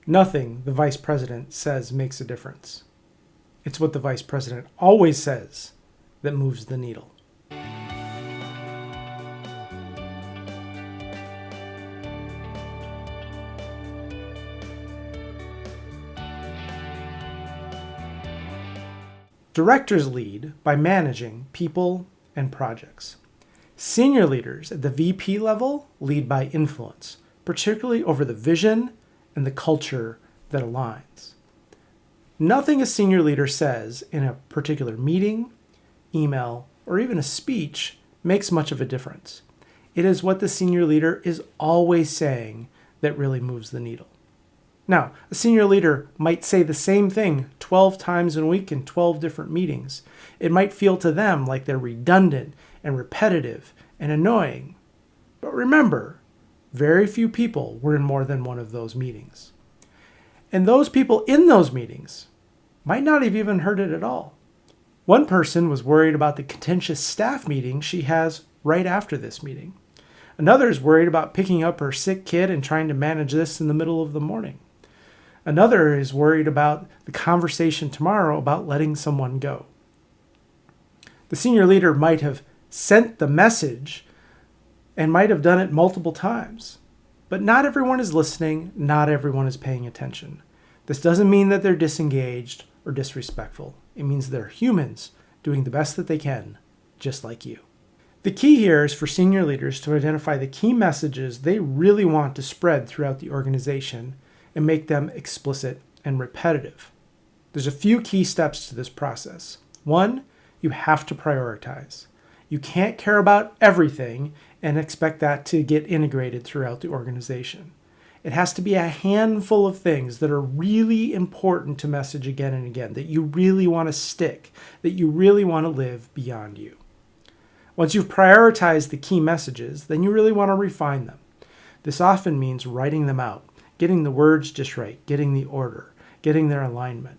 Nothing the vice president says makes a difference. It's what the vice president always says that moves the needle. Directors lead by managing people and projects. Senior leaders at the VP level lead by influence, particularly over the vision and the culture that aligns. Nothing a senior leader says in a particular meeting, email, or even a speech makes much of a difference. It is what the senior leader is always saying that really moves the needle. Now, a senior leader might say the same thing 12 times a week in 12 different meetings. It might feel to them like they're redundant and repetitive and annoying. But remember, very few people were in more than one of those meetings. And those people in those meetings might not have even heard it at all. One person was worried about the contentious staff meeting she has right after this meeting. Another is worried about picking up her sick kid and trying to manage this in the middle of the morning. Another is worried about the conversation tomorrow about letting someone go. The senior leader might have sent the message and might have done it multiple times. But not everyone is listening, not everyone is paying attention. This doesn't mean that they're disengaged or disrespectful. It means they're humans doing the best that they can, just like you. The key here is for senior leaders to identify the key messages they really want to spread throughout the organization and make them explicit and repetitive. There's a few key steps to this process. One, you have to prioritize. You can't care about everything and expect that to get integrated throughout the organization. It has to be a handful of things that are really important to message again and again, that you really want to stick, that you really want to live beyond you. Once you've prioritized the key messages, then you really want to refine them. This often means writing them out, getting the words just right, getting the order, getting their alignment,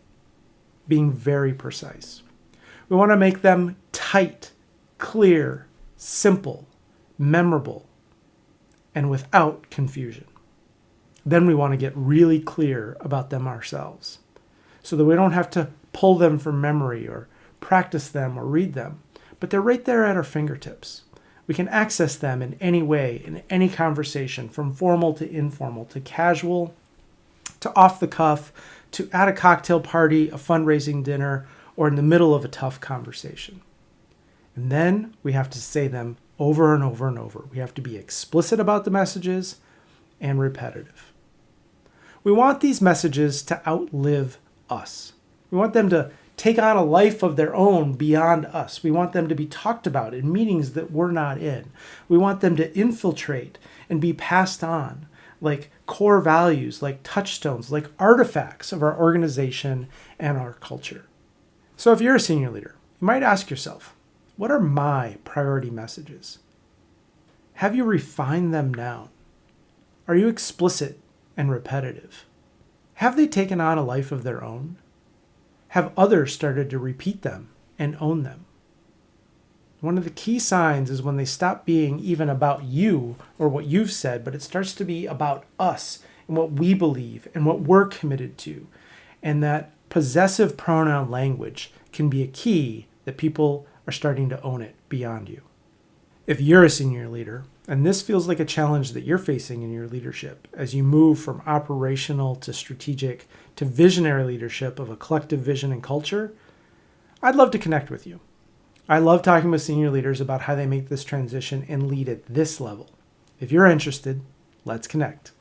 being very precise. We want to make them tight, clear, simple, memorable, and without confusion. Then we want to get really clear about them ourselves so that we don't have to pull them from memory or practice them or read them, but they're right there at our fingertips. We can access them in any way, in any conversation, from formal to informal, to casual, to off the cuff, to at a cocktail party, a fundraising dinner, or in the middle of a tough conversation. And then we have to say them over and over and over. We have to be explicit about the messages and repetitive. We want these messages to outlive us. We want them to take on a life of their own beyond us. We want them to be talked about in meetings that we're not in. We want them to infiltrate and be passed on like core values, like touchstones, like artifacts of our organization and our culture. So if you're a senior leader, you might ask yourself, what are my priority messages? Have you refined them down? Are you explicit and repetitive? Have they taken on a life of their own? Have others started to repeat them and own them? One of the key signs is when they stop being even about you or what you've said, but it starts to be about us and what we believe and what we're committed to. And that possessive pronoun language can be a key that people are starting to own it beyond you. If you're a senior leader, and this feels like a challenge that you're facing in your leadership as you move from operational to strategic to visionary leadership of a collective vision and culture, I'd love to connect with you. I love talking with senior leaders about how they make this transition and lead at this level. If you're interested, let's connect.